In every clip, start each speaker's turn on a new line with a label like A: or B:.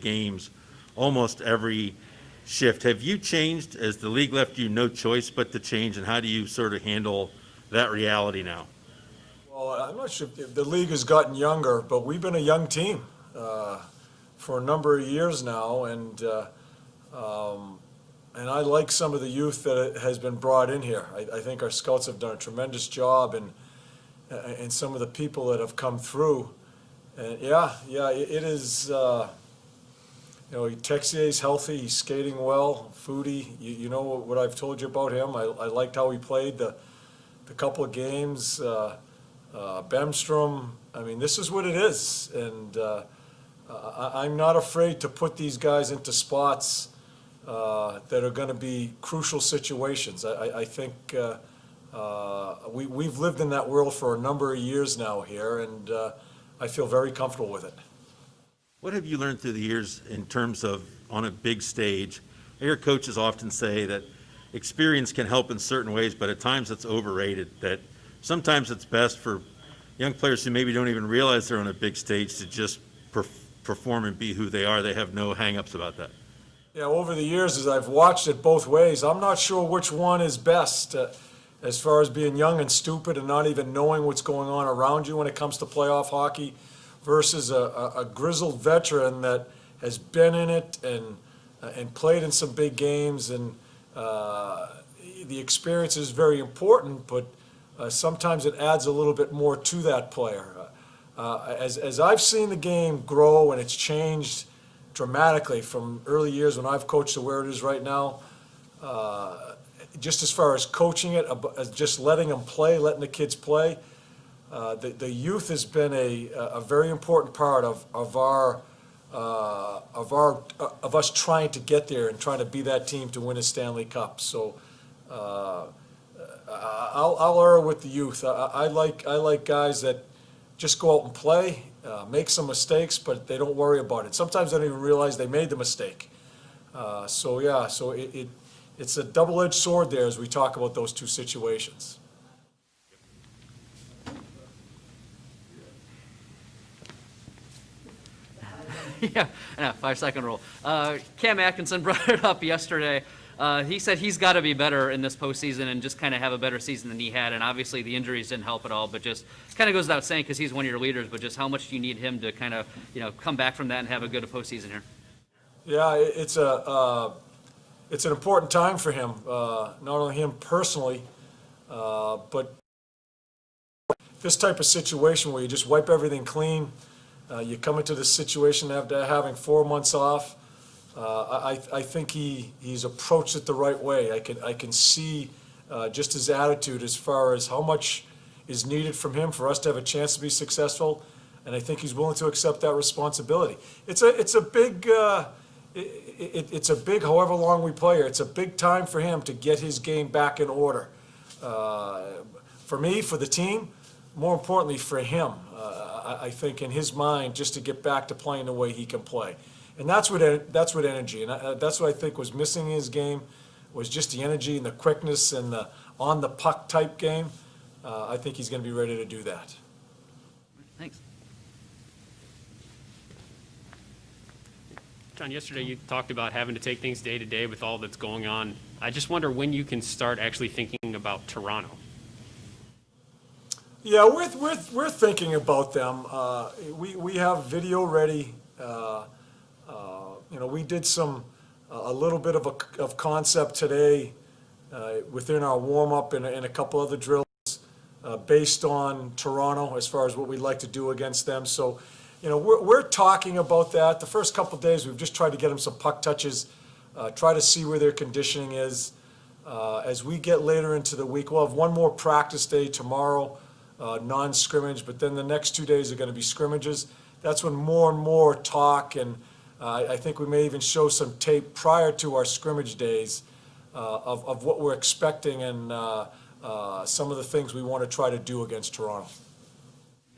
A: games almost every shift. Have you changed as the league left you no choice but to change, and how do you sort of handle that reality now?
B: Well, I'm not sure if the league has gotten younger, but we've been a young team for a number of years now, and I like some of the youth that has been brought in here. I think our scouts have done a tremendous job, and some of the people that have come through. And it is. Texier's healthy. He's skating well. Foodie, you know what I've told you about him. I liked how he played the couple of games. Bemstrom. I mean, this is what it is, and I'm not afraid to put these guys into spots that are going to be crucial situations. I think we've lived in that world for a number of years now here, and I feel very comfortable with it.
A: What have you learned through the years in terms of on a big stage? I hear coaches often say that experience can help in certain ways, but at times it's overrated, that sometimes it's best for young players who maybe don't even realize they're on a big stage to just perform and be who they are. They have no hang-ups about that.
B: Yeah, over the years, as I've watched it both ways, I'm not sure which one is best as far as being young and stupid and not even knowing what's going on around you when it comes to playoff hockey versus a grizzled veteran that has been in it and played in some big games. And the experience is very important, but sometimes it adds a little bit more to that player. As I've seen the game grow and it's changed dramatically from early years when I've coached to where it is right now, just as far as coaching it, just letting them play, letting the kids play, the youth has been a very important part of us trying to get there and trying to be that team to win a Stanley Cup. So I'll err with the youth. I like guys that just go out and play, make some mistakes, but they don't worry about it. Sometimes they don't even realize they made the mistake. So it's a double-edged sword there as we talk about those two situations.
C: Yeah, 5-second rule. Cam Atkinson brought it up yesterday. He said he's got to be better in this postseason and just kind of have a better season than he had. And obviously the injuries didn't help at all, but just kind of goes without saying because he's one of your leaders, but just how much do you need him to kind of, come back from that and have a good postseason here?
B: Yeah, it's an important time for him, not only him personally, but this type of situation where you just wipe everything clean. You come into this situation after having 4 months off. I think he's approached it the right way. I can see just his attitude as far as how much is needed from him for us to have a chance to be successful, and I think he's willing to accept that responsibility. It's a big however long we play here. It's a big time for him to get his game back in order. For me, for the team, more importantly for him. I think in his mind, just to get back to playing the way he can play. And that's what energy, and that's what I think was missing in his game, was just the energy and the quickness and the on-the-puck type game. I think he's going to be ready to do that.
C: Thanks.
D: John, yesterday you talked about having to take things day to day with all that's going on. I just wonder when you can start actually thinking about Toronto.
B: Yeah, we're thinking about them. We have video ready. We did a little bit of concept today within our warm up and a couple other drills based on Toronto as far as what we'd like to do against them. So, we're talking about that. The first couple of days we've just tried to get them some puck touches, try to see where their conditioning is. As we get later into the week, we'll have one more practice day tomorrow. Non-scrimmage, but then the next 2 days are going to be scrimmages. That's when more and more talk, and I think we may even show some tape prior to our scrimmage days of what we're expecting and some of the things we want to try to do against Toronto.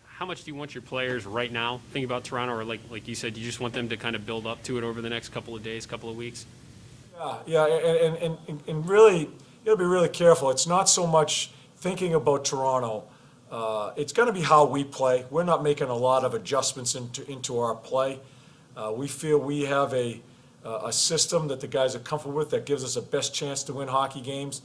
D: How much do you want your players right now thinking about Toronto, or like you said, you just want them to kind of build up to it over the next couple of days, couple of weeks?
B: Yeah, and really, you got to be really careful. It's not so much thinking about Toronto. It's going to be how we play. We're not making a lot of adjustments into our play. We feel we have a system that the guys are comfortable with that gives us the best chance to win hockey games.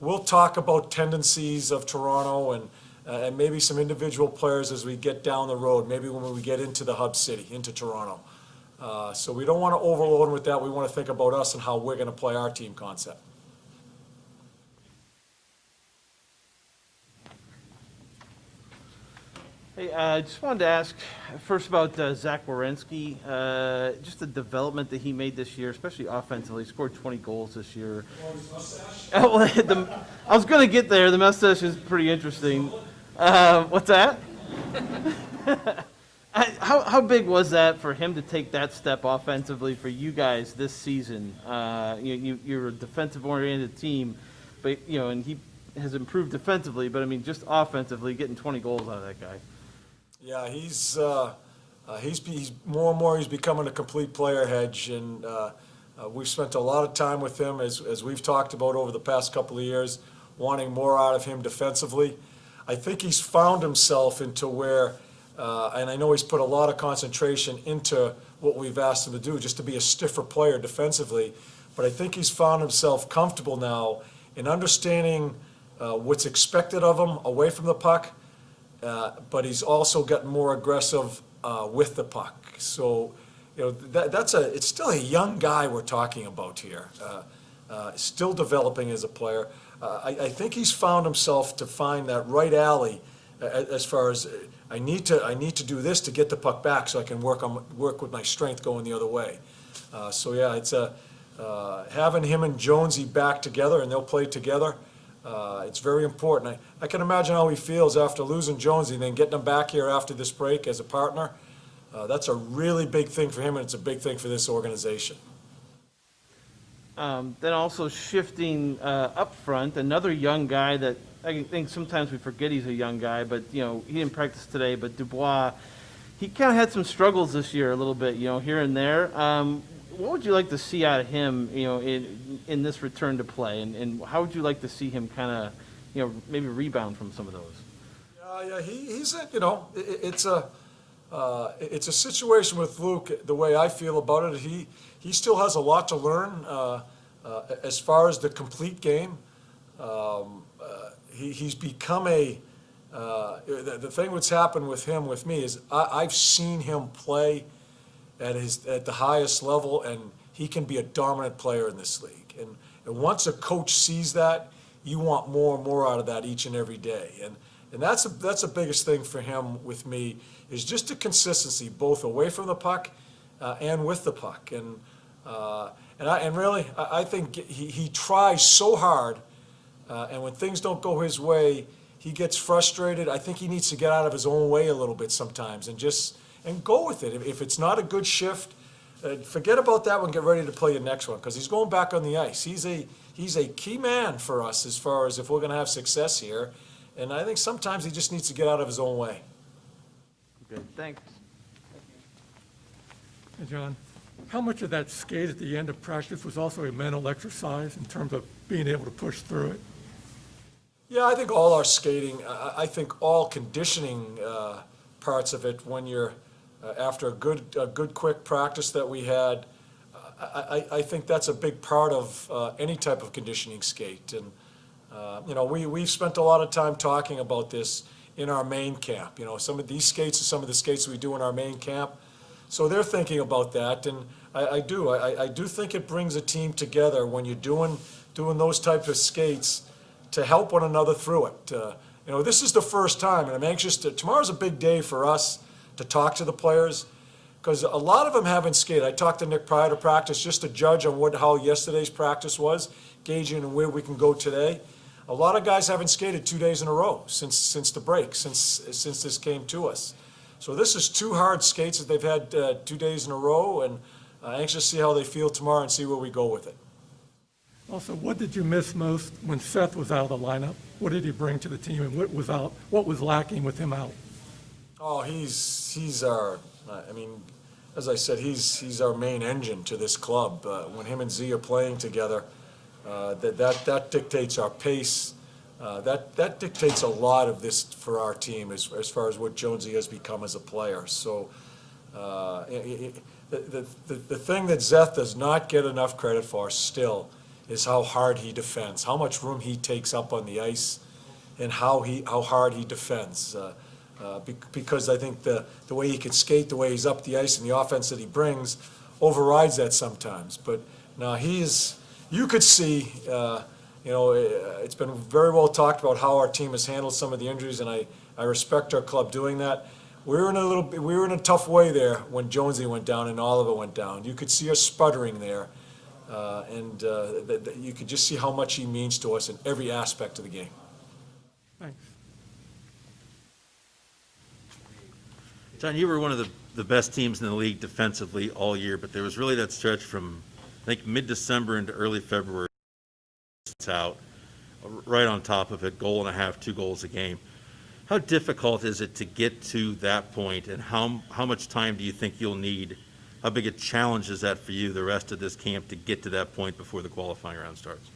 B: We'll talk about tendencies of Toronto and maybe some individual players as we get down the road, maybe when we get into the hub city, into Toronto. So we don't want to overload them with that. We want to think about us and how we're going to play our team concept.
E: Hey, I just wanted to ask first about Zach Werenski, just the development that he made this year, especially offensively. He scored 20 goals this year. Oh, well, I was going to get there. The mustache is pretty interesting. What's that? How big was that for him to take that step offensively for you guys this season? You're a defensive-oriented team, but and he has improved defensively. But I mean, just offensively, getting 20 goals out of that guy.
B: Yeah, he's more and more he's becoming a complete player, Hedge, and we've spent a lot of time with him as we've talked about over the past couple of years, wanting more out of him defensively. I think he's found himself into where, and I know he's put a lot of concentration into what we've asked him to do, just to be a stiffer player defensively. But I think he's found himself comfortable now in understanding what's expected of him away from the puck. But he's also gotten more aggressive with the puck. So, it's still a young guy we're talking about here, still developing as a player. I think he's found himself to find that right alley as far as I need to do this to get the puck back so I can work with my strength going the other way. So yeah, it's having him and Jonesy back together and they'll play together. It's very important. I can imagine how he feels after losing Jonesy and then getting him back here after this break as a partner. That's a really big thing for him, and it's a big thing for this organization.
E: Then also shifting up front, another young guy that I think sometimes we forget he's a young guy, but he didn't practice today. But Dubois, he kind of had some struggles this year a little bit, here and there. What would you like to see out of him, in this return to play, and how would you like to see him kind of, maybe rebound from some of those?
B: Yeah, he's it's a situation with Luke. The way I feel about it, he still has a lot to learn as far as the complete game. He's become the thing that's happened with me is I've seen him play at the highest level, and he can be a dominant player in this league. And once a coach sees that, you want more and more out of that each and every day. And that's the biggest thing for him with me is just the consistency, both away from the puck and with the puck. And really, I think he tries so hard, and when things don't go his way, he gets frustrated. I think he needs to get out of his own way a little bit sometimes and go with it. If it's not a good shift, forget about that one. Get ready to play the next one because he's going back on the ice. He's a key man for us as far as if we're going to have success here. And I think sometimes he just needs to get out of his own way.
E: Good, thanks.
F: Hey, John, how much of that skate at the end of practice was also a mental exercise in terms of being able to push through it?
B: Yeah, I think all our skating, I think all conditioning parts of it when you're after a good quick practice that we had, I think that's a big part of any type of conditioning skate. And we've spent a lot of time talking about this in our main camp. Some of these skates are some of the skates we do in our main camp. So they're thinking about that, and I do think it brings a team together when you're doing those types of skates to help one another through it. This is the first time, and I'm anxious tomorrow's a big day for us to talk to the players, because a lot of them haven't skated. I talked to Nick prior to practice just to judge on how yesterday's practice was, gauging where we can go today. A lot of guys haven't skated 2 days in a row since the break, since this came to us. So this is 2 hard skates that they've had 2 days in a row, and anxious to see how they feel tomorrow and see where we go with it.
F: Also, what did you miss most when Seth was out of the lineup? What did he bring to the team, and what was lacking with him out?
B: Oh, he's our, as I said, he's our main engine to this club. When him and Z are playing together, that dictates our pace. That dictates a lot of this for our team as far as what Jonesy has become as a player. So the thing that Zeth does not get enough credit for still is how hard he defends, how much room he takes up on the ice, and how hard he defends. Because I think the way he can skate, the way he's up the ice, and the offense that he brings overrides that sometimes. But now you could see, it's been very well talked about how our team has handled some of the injuries, and I respect our club doing that. We were in a tough way there when Jonesy went down and Oliver went down. You could see us sputtering there, and you could just see how much he means to us in every aspect of the game.
F: Thanks.
A: John, you were one of the best teams in the league defensively all year, but there was really that stretch from, I think, mid-December into early February. It's out, right on top of it, goal and a half, 2 goals a game. How difficult is it to get to that point, and how much time do you think you'll need? How big a challenge is that for you the rest of this camp to get to that point before the qualifying round starts?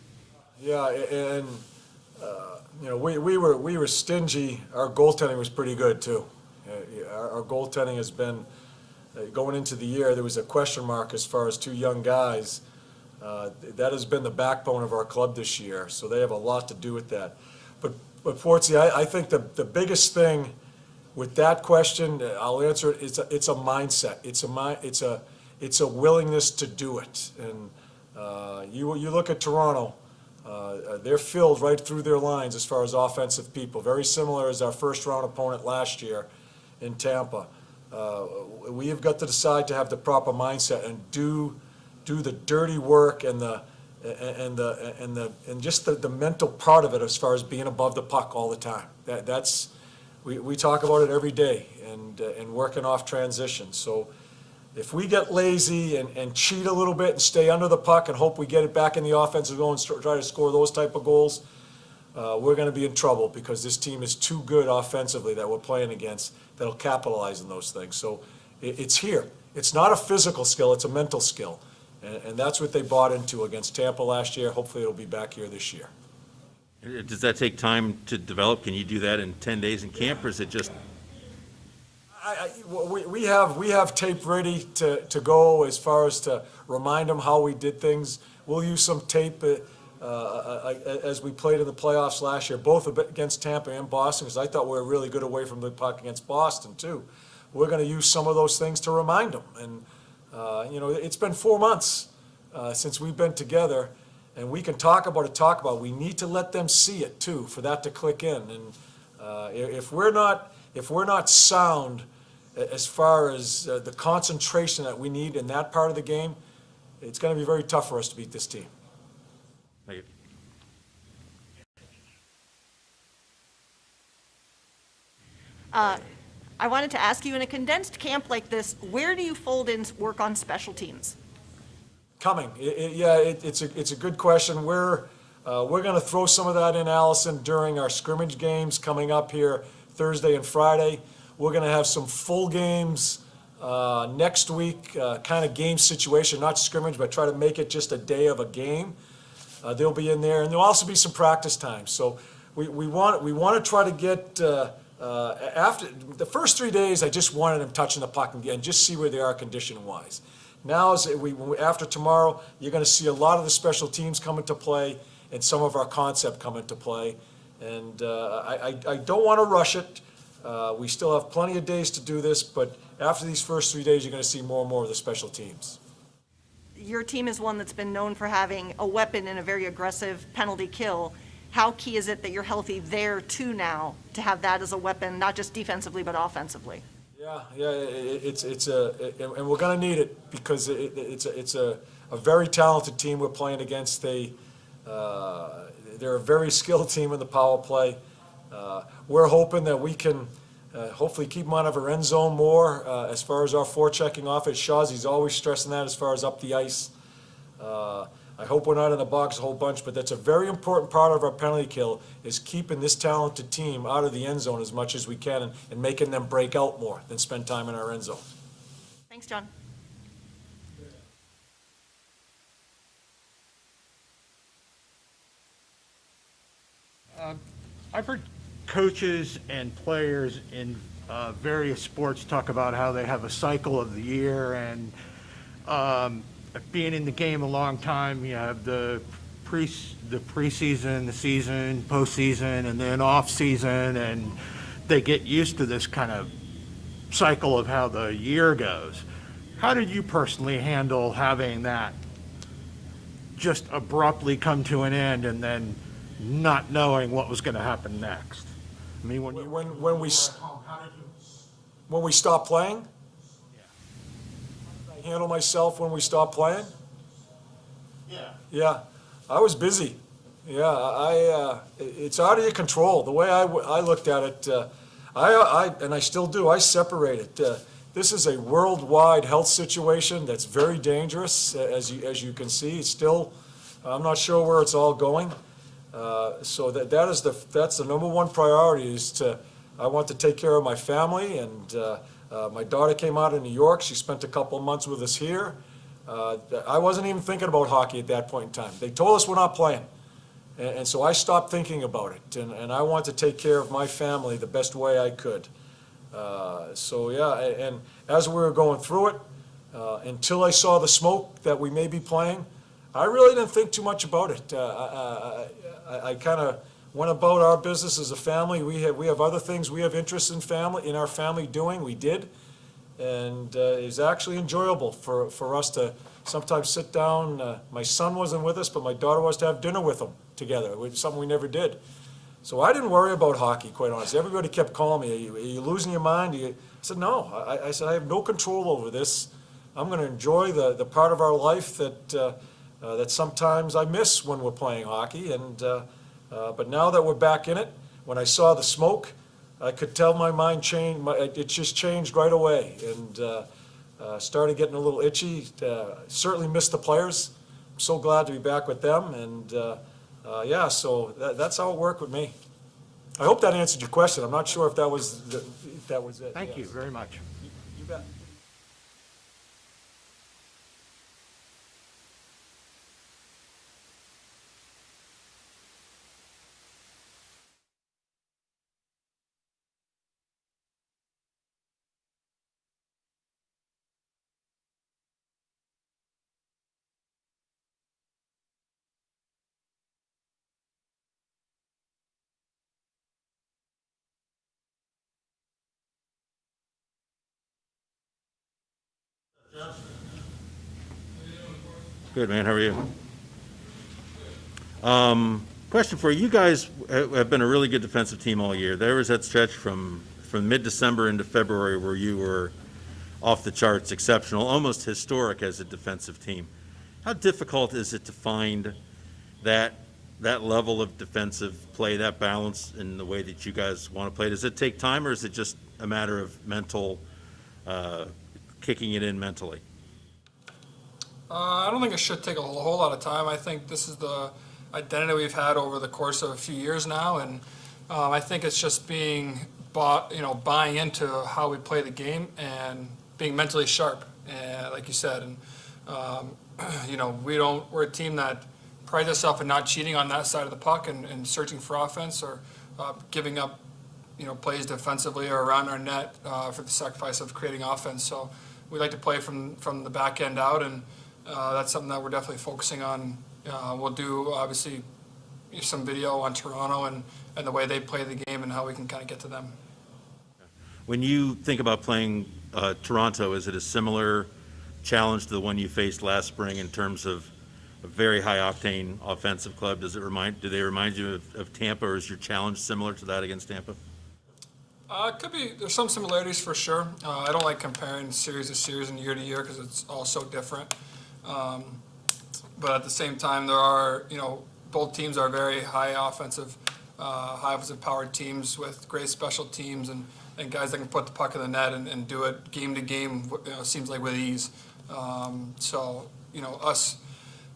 B: Yeah, and we were stingy. Our goaltending was pretty good too. Our goaltending has been going into the year. There was a question mark as far as 2 young guys. That has been the backbone of our club this year, so they have a lot to do with that. But Fortsy, I think the biggest thing with that question, I'll answer it. It's a mindset. It's a willingness to do it. And you look at Toronto. They're filled right through their lines as far as offensive people. Very similar as our first round opponent last year in Tampa. We have got to decide to have the proper mindset and do the dirty work and just the mental part of it as far as being above the puck all the time. We talk about it every day and working off transition. So if we get lazy and cheat a little bit and stay under the puck and hope we get it back in the offensive zone and try to score those type of goals, we're going to be in trouble because this team is too good offensively that we're playing against that'll capitalize on those things. So it's here. It's not a physical skill, it's a mental skill. And that's what they bought into against Tampa last year. Hopefully it'll be back here this year.
A: Does that take time to develop? Can you do that in 10 days in camp, or is it just?
B: We have tape ready to go as far as to remind them how we did things. We'll use some tape as we played in the playoffs last year, both against Tampa and Boston, because I thought we were really good away from the puck against Boston too. We're going to use some of those things to remind them. And it's been 4 months since we've been together, and we can talk about it. We need to let them see it too, for that to click in. And if we're not sound as far as the concentration that we need in that part of the game, it's going to be very tough for us to beat this team.
A: Thank you.
G: I wanted to ask you, in a condensed camp like this, where do you fold in work on special teams?
B: Coming. It's a good question. We're going to throw some of that in, Allison, during our scrimmage games coming up here Thursday and Friday. We're going to have some full games next week, kind of game situation, not scrimmage, but try to make it just a day of a game. They'll be in there, and there'll also be some practice time. So we want to try to get after the first 3 days. I just wanted them touching the puck and just see where they are condition-wise. Now, after tomorrow, you're going to see a lot of the special teams come into play and some of our concept come into play. And I don't want to rush it. We still have plenty of days to do this, but after these first 3 days, you're going to see more and more of the special teams.
G: Your team is one that's been known for having a weapon in a very aggressive penalty kill. How key is it that you're healthy there too now to have that as a weapon, not just defensively but offensively?
B: Yeah, and we're going to need it because it's a very talented team we're playing against. They're a very skilled team in the power play. We're hoping that we can hopefully keep them out of our end zone more as far as our forechecking offense. Shawzy's always stressing that as far as up the ice. I hope we're not in the box a whole bunch, but that's a very important part of our penalty kill, is keeping this talented team out of the end zone as much as we can and making them break out more than spend time in our end zone.
G: Thanks, John.
H: I've heard coaches and players in various sports talk about how they have a cycle of the year, and being in the game a long time, you have the preseason, the season, postseason, and then off season, and they get used to this kind of cycle of how the year goes. How did you personally handle having that just abruptly come to an end and then not knowing what was going to happen next? I mean, when
B: we stopped playing? I handle myself when we stopped playing? Yeah, I was busy. Yeah, it's out of your control. The way I looked at it, and I still do, I separate it. This is a worldwide health situation that's very dangerous, as you can see. It's still, I'm not sure where it's all going. So that's the number one priority I want to take care of my family, and my daughter came out of New York. She spent a couple of months with us here. I wasn't even thinking about hockey at that point in time. They told us we're not playing. And so I stopped thinking about it, and I want to take care of my family the best way I could. So yeah, and as we were going through it, until I saw the smoke that we may be playing, I really didn't think too much about it. I kind of went about our business as a family. We have other things we have interest in our family doing. We did, and it's actually enjoyable for us to sometimes sit down. My son wasn't with us, but my daughter was to have dinner with him together, which is something we never did. So I didn't worry about hockey, quite honestly. Everybody kept calling me, are you losing your mind? I said, no. I said, I have no control over this. I'm going to enjoy the part of our life that sometimes I miss when we're playing hockey. But now that we're back in it, when I saw the smoke, I could tell my mind changed. It just changed right away, and started getting a little itchy. Certainly missed the players. I'm so glad to be back with them, and yeah, so that's how it worked with me. I hope that answered your question. I'm not sure if that was it.
H: Thank you very much.
B: You bet.
A: Good, man. How are you? Question for you. You guys have been a really good defensive team all year. There was that stretch from mid-December into February where you were off the charts, exceptional, almost historic as a defensive team. How difficult is it to find that level of defensive play, that balance in the way that you guys want to play? Does it take time, or is it just a matter of mental, kicking it in mentally?
I: I don't think it should take a whole lot of time. I think this is the identity we've had over the course of a few years now, and I think it's just buying into how we play the game and being mentally sharp, like you said. And we're a team that prides itself in not cheating on that side of the puck and searching for offense or giving up, plays defensively or around our net for the sacrifice of creating offense. So we like to play from the back end out, and that's something that we're definitely focusing on. We'll do, obviously, some video on Toronto and the way they play the game and how we can kind of get to them.
A: When you think about playing Toronto, is it a similar challenge to the one you faced last spring in terms of a very high-octane offensive club? Do they remind you of Tampa, or is your challenge similar to that against Tampa?
I: It could be. There's some similarities for sure. I don't like comparing series to series and year to year because it's all so different. But at the same time, there are, both teams are very high offensive powered teams with great special teams and guys that can put the puck in the net and do it game to game, seems like with ease. So, us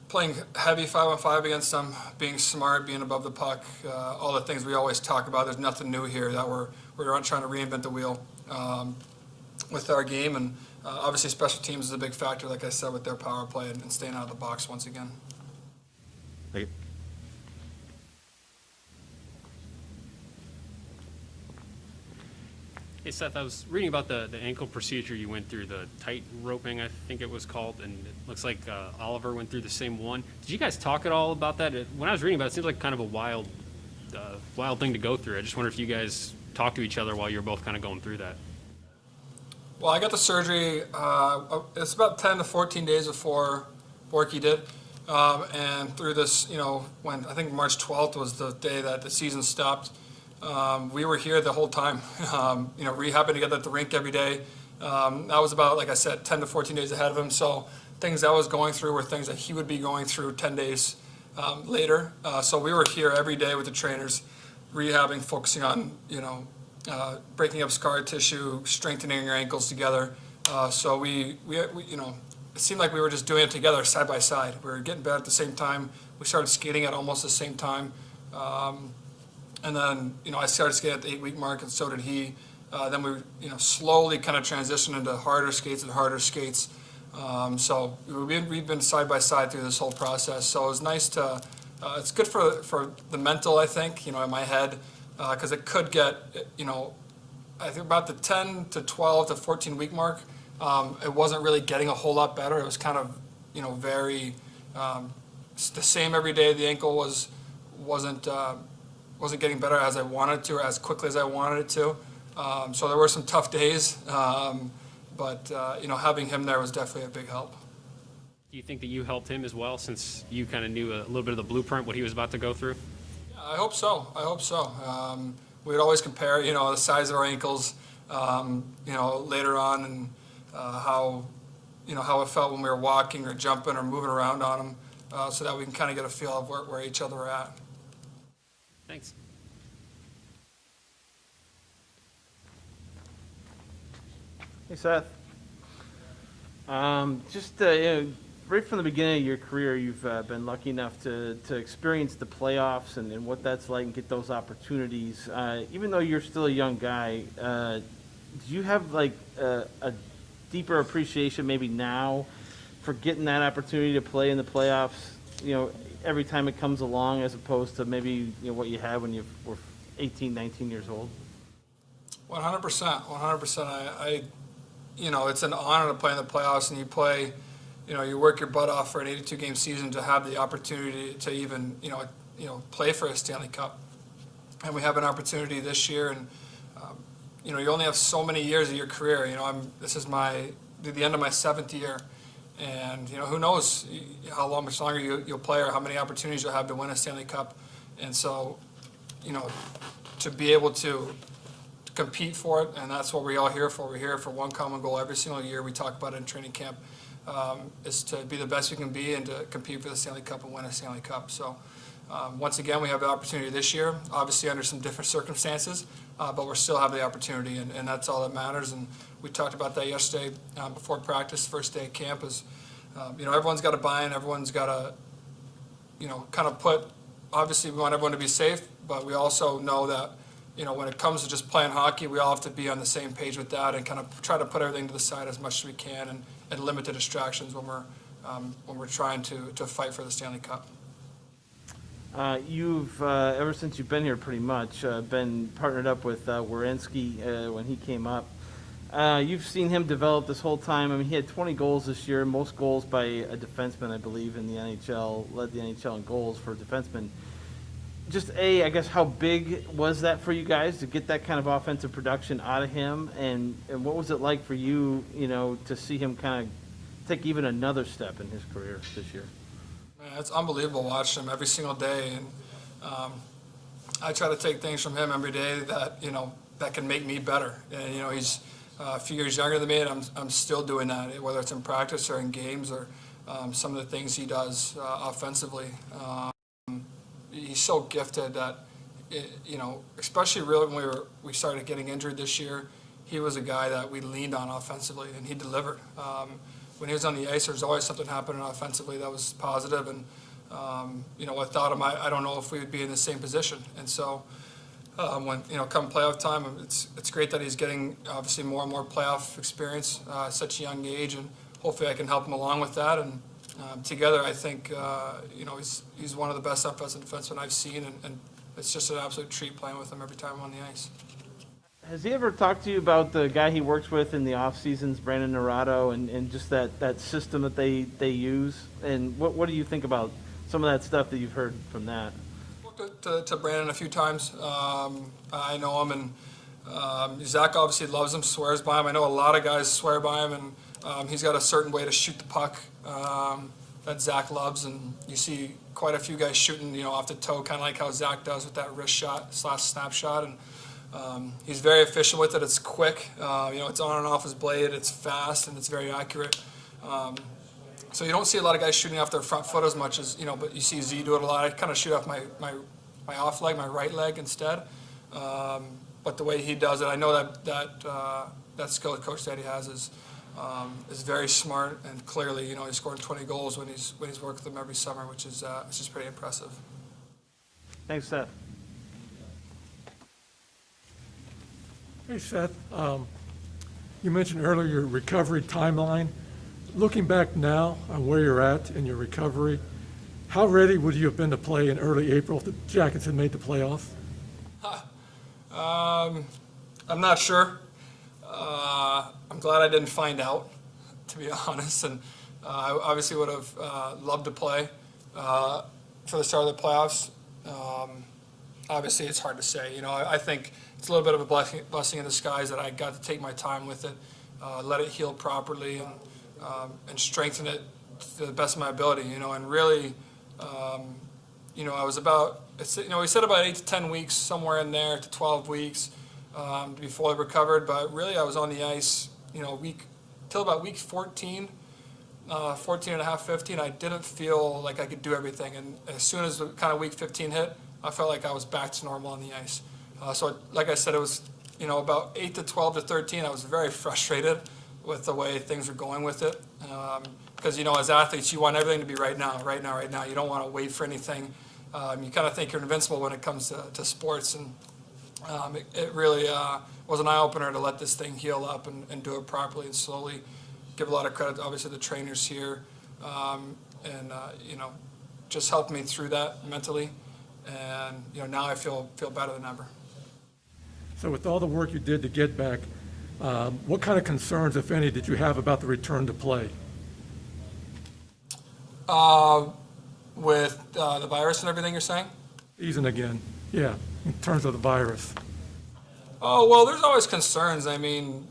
I: playing heavy 5-on-5 against them, being smart, being above the puck, all the things we always talk about. There's nothing new here that we're not trying to reinvent the wheel with our game. And obviously special teams is a big factor, like I said, with their power play and staying out of the box once again.
A: Thank you.
D: Hey Seth, I was reading about the ankle procedure you went through, the tight roping, I think it was called, and it looks like Oliver went through the same one. Did you guys talk at all about that? When I was reading about it, it seems like kind of a wild thing to go through. I just wonder if you guys talked to each other while you were both kind of going through that.
I: Well, I got the surgery, it's about 10 to 14 days before Borky did. And through this, when I think March 12th was the day that the season stopped, we were here the whole time, rehabbing together at the rink every day. That was about, like I said, 10 to 14 days ahead of him. So things I was going through were things that he would be going through 10 days later. So we were here every day with the trainers, rehabbing, focusing on, breaking up scar tissue, strengthening your ankles together. So we it seemed like we were just doing it together side by side. We were getting better at the same time. We started skating at almost the same time. And then, I started skating at the 8-week mark, and so did he. Then we, slowly kind of transitioned into harder skates and harder skates. So we've been side by side through this whole process. So it was nice to, it's good for the mental, I think, in my head, because it could get, I think about the 10 to 12 to 14 week mark, it wasn't really getting a whole lot better. It was kind of, very, the same every day. The ankle wasn't getting better as I wanted to or as quickly as I wanted it to. So there were some tough days, but having him there was definitely a big help.
D: Do you think that you helped him as well, since you kind of knew a little bit of the blueprint, what he was about to go through?
I: Yeah, I hope so. We'd always compare, the size of our ankles, later on, and how it felt when we were walking or jumping or moving around on them, so that we can kind of get a feel of where each other are at.
D: Thanks.
E: Hey, Seth. Right from the beginning of your career, you've been lucky enough to experience the playoffs and what that's like and get those opportunities. Even though you're still a young guy, do you have a deeper appreciation maybe now for getting that opportunity to play in the playoffs, every time it comes along, as opposed to maybe what you had when you were 18, 19 years old?
I: 100%. It's an honor to play in the playoffs, and you play, you work your butt off for an 82-game season to have the opportunity to even, play for a Stanley Cup. And we have an opportunity this year, and you only have so many years of your career. This is the end of my 7th year, and who knows how much longer you'll play or how many opportunities you'll have to win a Stanley Cup. And so, to be able to compete for it, and that's what we're all here for. We're here for one common goal every single year. We talk about it in training camp, is to be the best we can be and to compete for the Stanley Cup and win a Stanley Cup. So once again, we have the opportunity this year, obviously under some different circumstances, but we'll still have the opportunity, and that's all that matters. And we talked about that yesterday before practice, first day of camp, is everyone's got to buy in, everyone's got to kind of obviously we want everyone to be safe, but we also know that when it comes to just playing hockey, we all have to be on the same page with that and kind of try to put everything to the side as much as we can and limit the distractions when we're trying to fight for the Stanley Cup.
E: You've, ever since you've been here pretty much, been partnered up with Werenski when he came up. You've seen him develop this whole time. I mean, he had 20 goals this year, most goals by a defenseman, I believe, in the NHL, led the NHL in goals for a defenseman. Just I guess, how big was that for you guys to get that kind of offensive production out of him, and what was it like for you, to see him kind of take even another step in his career this year?
I: Man, it's unbelievable watching him every single day, and I try to take things from him every day that that can make me better. And he's a few years younger than me, and I'm still doing that, whether it's in practice or in games or some of the things he does offensively. He's so gifted that, especially really when we started getting injured this year, he was a guy that we leaned on offensively, and he delivered. When he was on the ice, there was always something happening offensively that was positive, and without him, I don't know if we would be in the same position. And so, when come playoff time, it's great that he's getting obviously more and more playoff experience at such a young age, and hopefully I can help him along with that. And together, I think he's one of the best offensive defensemen I've seen, and it's just an absolute treat playing with him every time I'm on the ice.
E: Has he ever talked to you about the guy he works with in the off seasons, Brandon Naurato, and just that system that they use? And what do you think about some of that stuff that you've heard from that?
I: Spoke to Brandon a few times. I know him, and Zach obviously loves him, swears by him. I know a lot of guys swear by him, and he's got a certain way to shoot the puck that Zach loves, and you see quite a few guys shooting, off the toe, kind of like how Zach does with that wrist shot / snapshot, and he's very efficient with it. It's quick, it's on and off his blade. It's fast and it's very accurate. So you don't see a lot of guys shooting off their front foot as much as but you see Z do it a lot. I kind of shoot off my off leg, my right leg instead. But the way he does it, I know that skill that Coach Daddy has is very smart, and clearly he's scoring 20 goals when he's working with them every summer, which is it's just pretty impressive.
E: Thanks, Seth.
F: Hey, Seth, you mentioned earlier your recovery timeline. Looking back now on where you're at in your recovery, how ready would you have been to play in early April if the Jackets had made the playoffs?
I: I'm not sure. I'm glad I didn't find out, to be honest, and I obviously would have loved to play for the start of the playoffs. Obviously, it's hard to say. I think it's a little bit of a blessing in disguise that I got to take my time with it, let it heal properly, and strengthen it to the best of my ability. And really, I was about, we said about 8 to 10 weeks, somewhere in there, to 12 weeks to be fully recovered. But really, I was on the ice, till about week 14, 14 and a half, 15. I didn't feel like I could do everything. And as soon as the kind of week 15 hit, I felt like I was back to normal on the ice. So like I said, it was, about 8 to 12 to 13, I was very frustrated with the way things were going with it. Because, as athletes, you want everything to be right now. You don't want to wait for anything. You kind of think you're invincible when it comes to sports. And it really was an eye-opener to let this thing heal up and do it properly and slowly. Give a lot of credit, obviously, to the trainers here. And just helped me through that mentally. And, now I feel better than ever.
F: So with all the work you did to get back, what kind of concerns, if any, did you have about the return to play?
I: With the virus and everything you're saying?
F: Season again, yeah, in terms of the virus.
I: Oh, well, there's always concerns. I mean,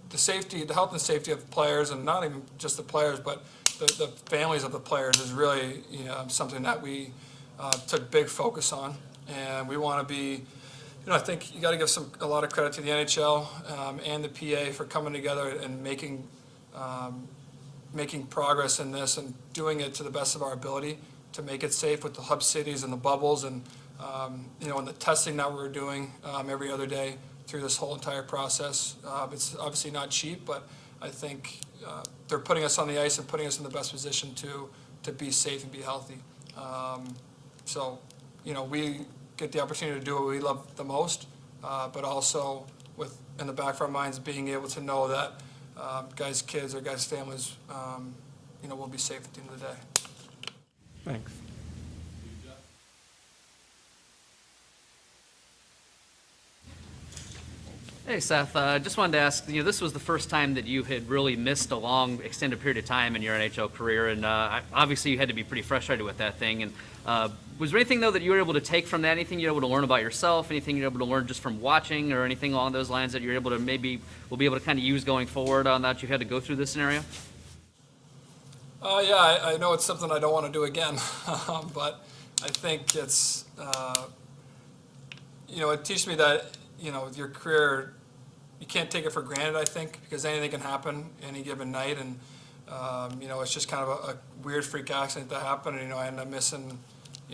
I: the health and safety of players, and not even just the players, but the families of the players is really something that we took big focus on. And we want to be, I think you got to give a lot of credit to the NHL and the PA for coming together and making progress in this and doing it to the best of our ability to make it safe with the hub cities and the bubbles and and the testing that we're doing every other day through this whole entire process. It's obviously not cheap, but I think they're putting us on the ice and putting us in the best position to be safe and be healthy. So we get the opportunity to do what we love the most, but also in the back of our minds being able to know that guys' kids or guys' families, will be safe at the end of the day.
F: Thanks.
C: Hey, Seth, just wanted to ask, this was the first time that you had really missed a long, extended period of time in your NHL career, and obviously you had to be pretty frustrated with that thing. And was there anything, though, that you were able to take from that, anything you were able to learn about yourself, anything you were able to learn just from watching, or anything along those lines that you're able to will be able to kind of use going forward on that you had to go through this scenario?
I: Yeah, I know it's something I don't want to do again, but I think it's, it teaches me that, with your career, you can't take it for granted, I think, because anything can happen any given night. And, it's just kind of a weird freak accident that happened. And, I ended up missing,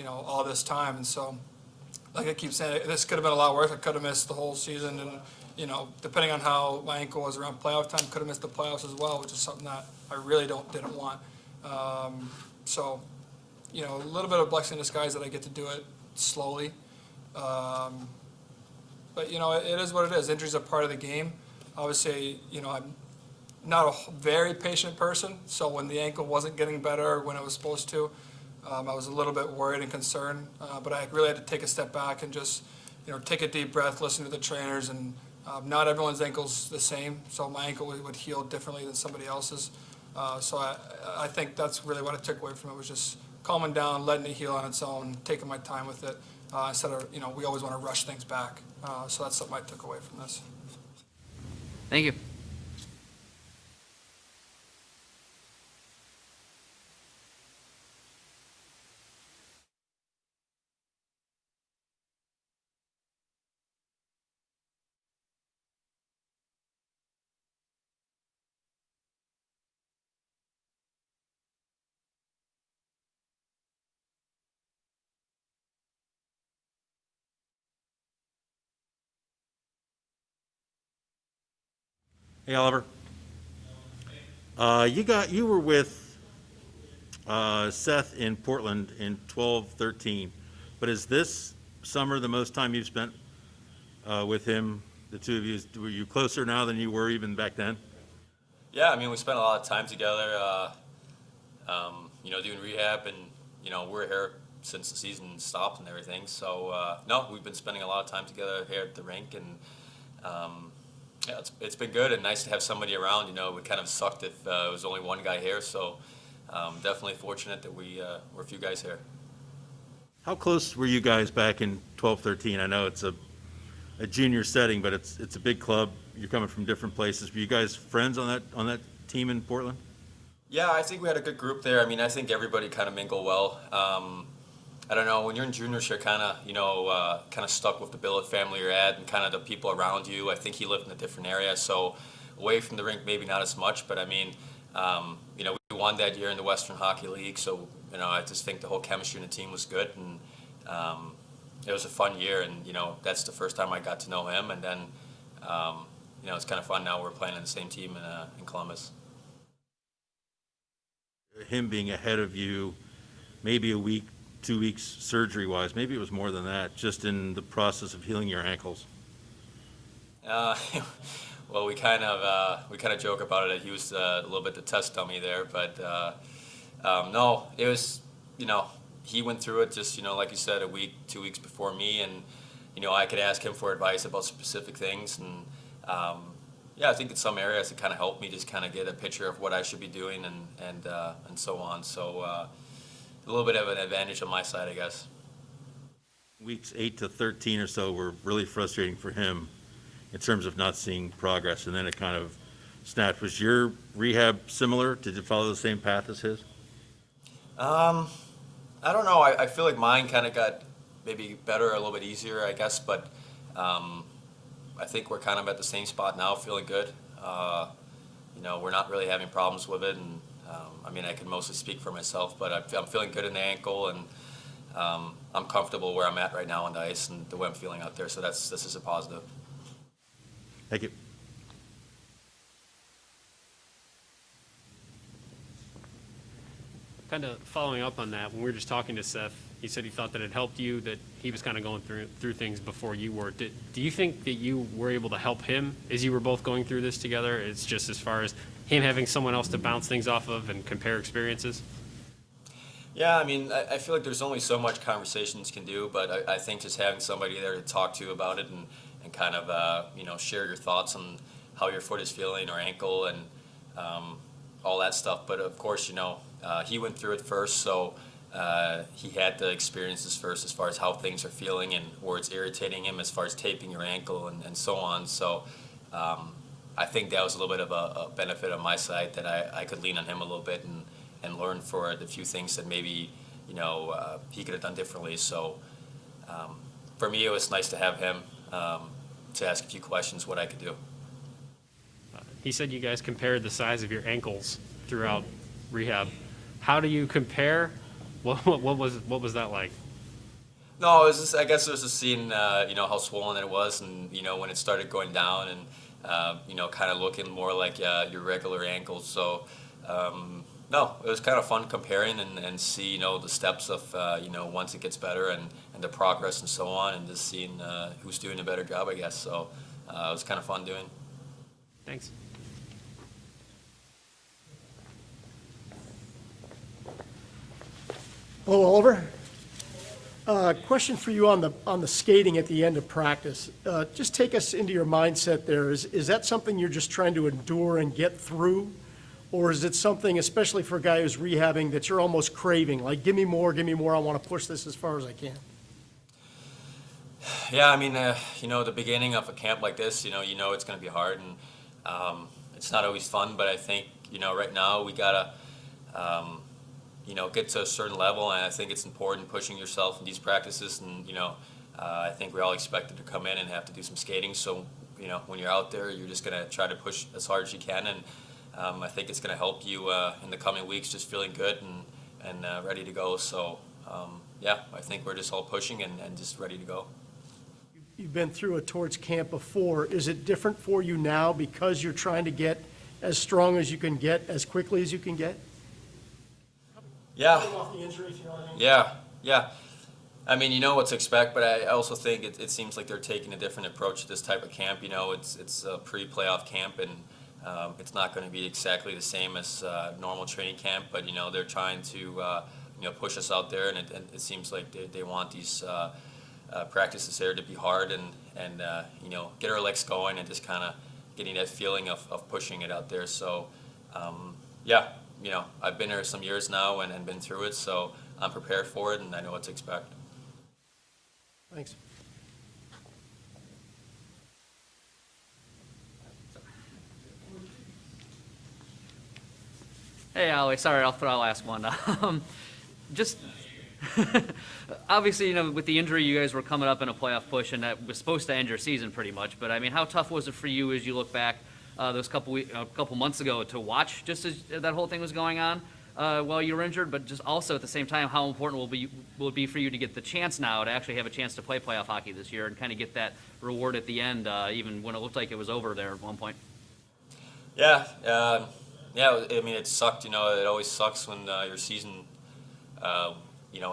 I: all this time. And so, like I keep saying, this could have been a lot worse. I could have missed the whole season. And, depending on how my ankle was around playoff time, could have missed the playoffs as well, which is something that I really didn't want. So, a little bit of blessing in disguise that I get to do it slowly. But, it is what it is. Injuries are part of the game. Obviously, I'm not a very patient person, so when the ankle wasn't getting better when it was supposed to, I was a little bit worried and concerned. But I really had to take a step back and just, take a deep breath, listen to the trainers, and Not everyone's ankle's the same, so my ankle would heal differently than somebody else's. So I think that's really what I took away from it, was just calming down, letting it heal on its own, taking my time with it, instead of, we always want to rush things back. So that's something I took away from this.
C: Thank you.
A: Hey, Oliver. You were with Seth in Portland in 12-13, but is this summer the most time you've spent with him, the two of you? Were you closer now than you were even back then?
J: Yeah, I mean, we spent a lot of time together, doing rehab, and, we're here since the season stopped and everything. So, no, we've been spending a lot of time together here at the rink, and, yeah, it's been good and nice to have somebody around. It kind of sucked if it was only one guy here, so definitely fortunate that we're a few guys here.
A: How close were you guys back in 12-13? I know it's a junior setting, but it's a big club. You're coming from different places. Were you guys friends on that team in Portland?
J: Yeah, I think we had a good group there. I mean, I think everybody kind of mingled well. I don't know, when you're in juniors, you're kind of stuck with the billet family you're at and kind of the people around you. I think he lived in a different area, so away from the rink, maybe not as much. But I mean, we won that year in the Western Hockey League, so I just think the whole chemistry in the team was good, and it was a fun year. And that's the first time I got to know him, and then it's kind of fun now we're playing in the same team in Columbus.
A: Him being ahead of you, maybe a week, 2 weeks surgery-wise, maybe it was more than that, just in the process of healing your ankles.
J: Well, we kind of joke about it. He was a little bit the test dummy there, but no, it was he went through it just like you said, a week, 2 weeks before me, and I could ask him for advice about specific things, and yeah, I think in some areas it kind of helped me just kind of get a picture of what I should be doing and so on. So. A little bit of an advantage on my side, I guess.
A: Weeks 8-13 or so were really frustrating for him in terms of not seeing progress, and then it kind of snapped. Was your rehab similar? Did it follow the same path as his?
J: I don't know. I feel like mine kind of got maybe better, a little bit easier, I guess, but I think we're kind of at the same spot now, feeling good. We're not really having problems with it, and I mean, I can mostly speak for myself, but I'm feeling good in the ankle, and I'm comfortable where I'm at right now on the ice and the way I'm feeling out there, so this is a positive.
A: Thank you.
D: Kind of following up on that, when we were just talking to Seth, he said he thought that it helped you, that he was kind of going through things before you were. Do you think that you were able to help him as you were both going through this together? It's just as far as him having someone else to bounce things off of and compare experiences?
J: Yeah, I mean, I feel like there's only so much conversations can do, but I think just having somebody there to talk to about it and kind of, share your thoughts on how your foot is feeling or ankle and all that stuff. But of course, he went through it first, so he had the experiences first as far as how things are feeling and where it's irritating him as far as taping your ankle and so on. So I think that was a little bit of a benefit on my side, that I could lean on him a little bit and learn for the few things that maybe he could have done differently. So for me, it was nice to have him to ask a few questions what I could do.
D: He said you guys compared the size of your ankles throughout rehab. How do you compare? What was that like?
J: No, it was just, I guess it was just seeing how swollen it was, and when it started going down, and kind of looking more like your regular ankles. So no, it was kind of fun comparing and see the steps of once it gets better and the progress and so on, and just seeing who's doing a better job, I guess. So it was kind of fun doing.
D: Thanks.
K: Hello, Oliver. Question for you on the skating at the end of practice. Just take us into your mindset there. Is that something you're just trying to endure and get through? Or is it something, especially for a guy who's rehabbing, that you're almost craving? Like, give me more, I want to push this as far as I can.
J: Yeah, I mean, the beginning of a camp like this, it's going to be hard, and it's not always fun. But I think, right now we gotta, get to a certain level, and I think it's important pushing yourself in these practices. And I think we're all expected to come in and have to do some skating. So, when you're out there, you're just gonna try to push as hard as you can, and I think it's gonna help you in the coming weeks, just feeling good and ready to go. So, I think we're just all pushing and just ready to go.
K: You've been through a Torts camp before. Is it different for you now because you're trying to get as strong as you can get, as quickly as you can get?
J: Yeah.
K: Off the injury, if you know what I mean?
J: Yeah. I mean, you know what to expect, but I also think it seems like they're taking a different approach to this type of camp. It's a pre-playoff camp, and it's not going to be exactly the same as normal training camp, but, they're trying to, push us out there, and it seems like they want these practices there to be hard and get our legs going and just kind of getting that feeling of pushing it out there. So, I've been here some years now and been through it, so I'm prepared for it and I know what to expect.
K: Thanks.
C: Hey, Ollie, sorry, I'll ask one. Just obviously, with the injury, you guys were coming up in a playoff push, and that was supposed to end your season pretty much. But I mean, how tough was it for you as you look back those couple months ago to watch just as that whole thing was going on while you were injured? But just also at the same time, how important will it be for you to get the chance now to actually have a chance to play playoff hockey this year and kind of get that reward at the end, even when it looked like it was over there at one point?
J: Yeah. I mean, it sucked. It always sucks when your season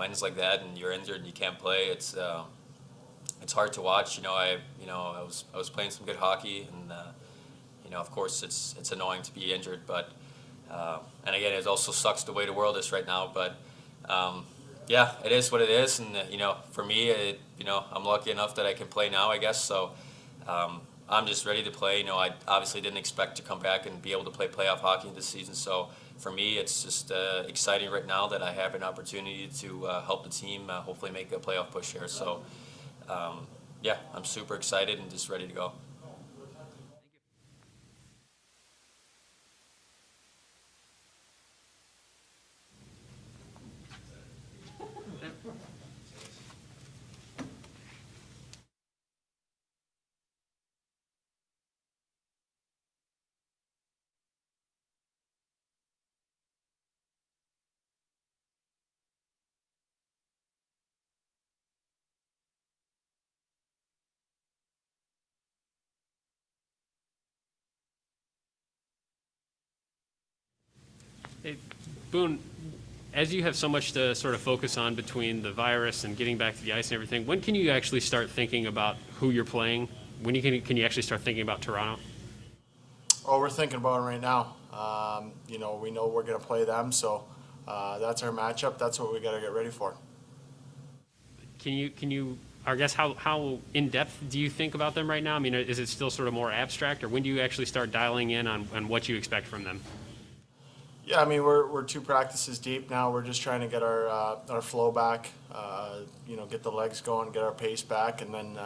J: ends like that and you're injured and you can't play. It's hard to watch. I was playing some good hockey, and of course it's annoying to be injured, but and again, it also sucks the way the world is right now. But it is what it is, and for me, I'm lucky enough that I can play now, I guess. So I'm just ready to play. I obviously didn't expect to come back and be able to play playoff hockey this season. So for me, it's just exciting right now that I have an opportunity to help the team hopefully make a playoff push here. So, I'm super excited and just ready to go.
D: Hey, Boone, as you have so much to sort of focus on between the virus and getting back to the ice and everything, when can you actually start thinking about who you're playing? When can you actually start thinking about Toronto?
L: Oh, we're thinking about it right now. We know we're going to play them, so that's our matchup. That's what we got to get ready for.
D: Can you? I guess how in depth do you think about them right now? I mean, is it still sort of more abstract, or when do you actually start dialing in on what you expect from them?
L: Yeah, I mean, we're 2 practices deep now. We're just trying to get our flow back, get the legs going, get our pace back, and then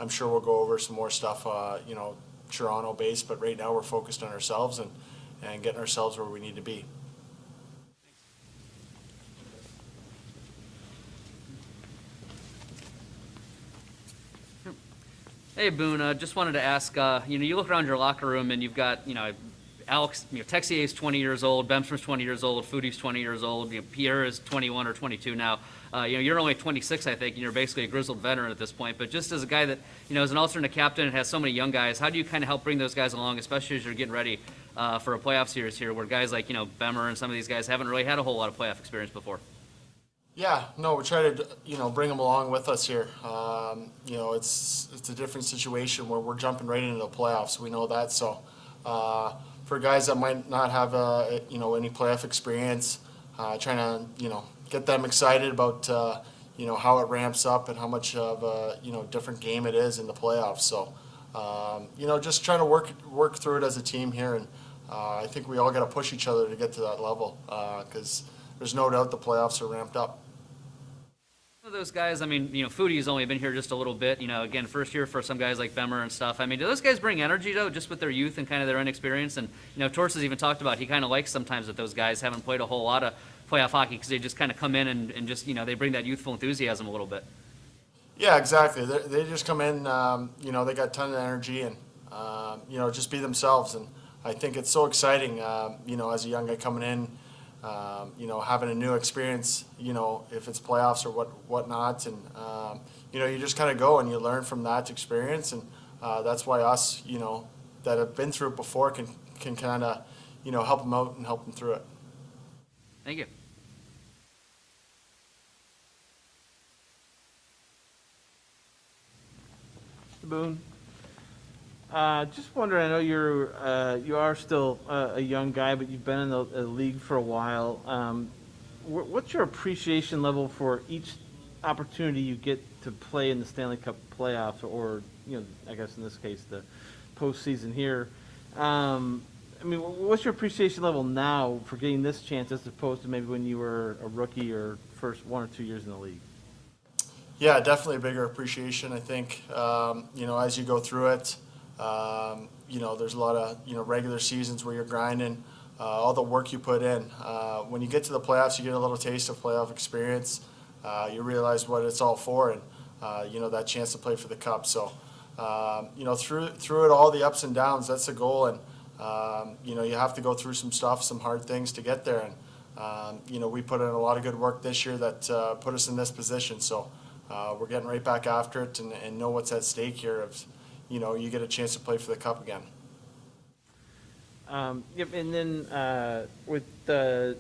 L: I'm sure we'll go over some more stuff, Toronto-based. But right now we're focused on ourselves and getting ourselves where we need to be.
C: Hey, Boone, just wanted to ask, you look around your locker room and you've got, Alex, Texier's 20 years old, Bemster's 20 years old, Foodie's 20 years old, Pierre is 21 or 22 now. You're only 26, I think, and you're basically a grizzled veteran at this point. But just as a guy that, is an alternate captain and has so many young guys, how do you kind of help bring those guys along, especially as you're getting ready for a playoff series here, where guys like, Bemmer and some of these guys haven't really had a whole lot of playoff experience before?
L: Yeah, no, we try to, bring them along with us here. It's a different situation where we're jumping right into the playoffs. We know that. So for guys that might not have, any playoff experience, trying to, get them excited about, how it ramps up and how much of a, different game it is in the playoffs. So, just trying to work through it as a team here. And I think we all got to push each other to get to that level because there's no doubt the playoffs are ramped up.
C: One of those guys, I mean, Foodie's only been here just a little bit, again, first year for some guys like Bemmer and stuff. I mean, do those guys bring energy, though, just with their youth and kind of their inexperience? And, Torts has even talked about he kind of likes sometimes that those guys haven't played a whole lot of playoff hockey because they just kind of come in and just, they bring that youthful enthusiasm a little bit.
L: Yeah, exactly. They just come in, they got a ton of energy and, just be themselves. And I think it's so exciting, as a young guy coming in, having a new experience, if it's playoffs or whatnot. And, you just kind of go and you learn from that experience. And that's why us, that have been through it before can kind of, help them out and help them through it.
C: Thank you.
E: Boone. Just wondering, I know you are still a young guy, but you've been in the league for a while. What's your appreciation level for each opportunity you get to play in the Stanley Cup playoffs, or I guess in this case the postseason here? What's your appreciation level now for getting this chance as opposed to maybe when you were a rookie or first 1 or 2 years in the league?
L: Yeah, definitely a bigger appreciation. I think, as you go through it, there's a lot of, regular seasons where you're grinding, all the work you put in. When you get to the playoffs, you get a little taste of playoff experience. You realize what it's all for and, that chance to play for the Cup. So, through it all, the ups and downs, that's the goal. And, you have to go through some stuff, some hard things to get there. And, we put in a lot of good work this year that put us in this position. So, we're getting right back after it and know what's at stake here. You get a chance to play for the Cup again.
E: Yep, and then with the,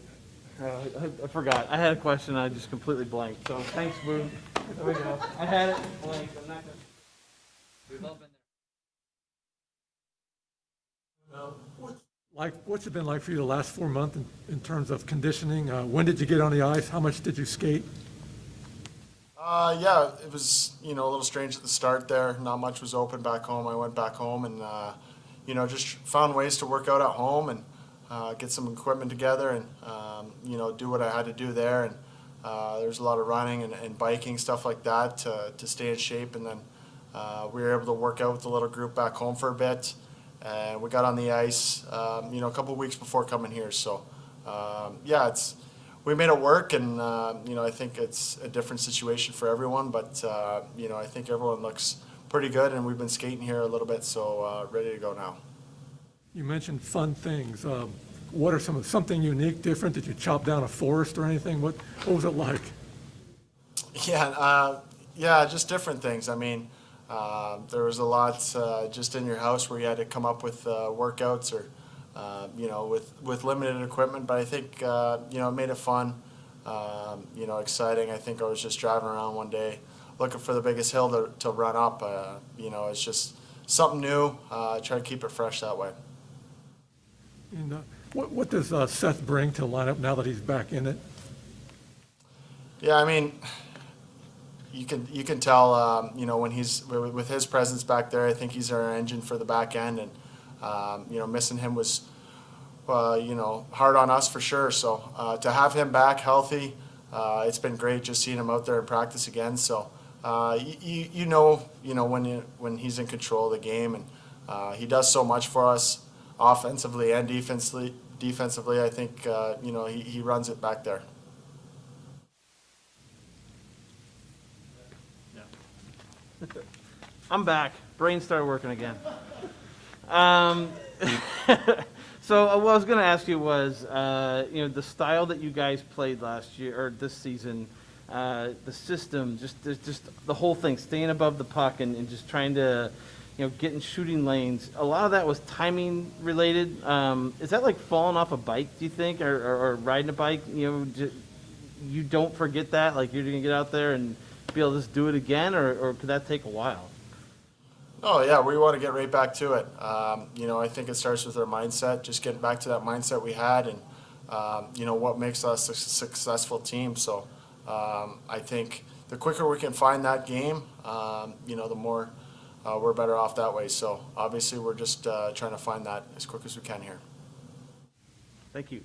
E: I forgot. I had a question. I just completely blanked. So thanks, Boone. There we go. I had it blank. I'm not gonna.
C: We've all been there.
F: What's it been like for you the last 4 months in terms of conditioning? When did you get on the ice? How much did you skate?
L: Yeah, it was, a little strange at the start there. Not much was open back home. I went back home and, just found ways to work out at home and get some equipment together and, do what I had to do there. And there's a lot of running and biking, stuff like that to stay in shape. And then we were able to work out with the little group back home for a bit. And we got on the ice, a couple of weeks before coming here. So, we made it work, and I think it's a different situation for everyone. But I think everyone looks pretty good, and we've been skating here a little bit, so ready to go now.
F: You mentioned fun things. What are something unique, different? Did you chop down a forest or anything? What was it like?
L: Yeah, just different things. I mean, there was a lot just in your house where you had to come up with workouts or. With limited equipment, but I think, it made it fun, exciting. I think I was just driving around one day looking for the biggest hill to run up. It's just something new. Try to keep it fresh that way.
F: And what does Seth bring to the lineup now that he's back in it?
L: Yeah, I mean, you can tell, when he's with his presence back there. I think he's our engine for the back end, and missing him was, hard on us for sure. So to have him back healthy, it's been great just seeing him out there in practice again. So when he's in control of the game, and he does so much for us offensively and defensively. I think he runs it back there.
E: I'm back. Brain started working again. So what I was going to ask you was, the style that you guys played last year or this season, the system, just the whole thing, staying above the puck and just trying to, get in shooting lanes. A lot of that was timing related. Is that like falling off a bike, do you think, or riding a bike? You don't forget that, like you're going to get out there and be able to just do it again, or could that take a while?
L: Oh, yeah, we want to get right back to it. I think it starts with our mindset, just getting back to that mindset we had and, what makes us a successful team. So I think, the quicker we can find that game, the more we're better off that way. So obviously, we're just trying to find that as quick as we can here.
E: Thank you.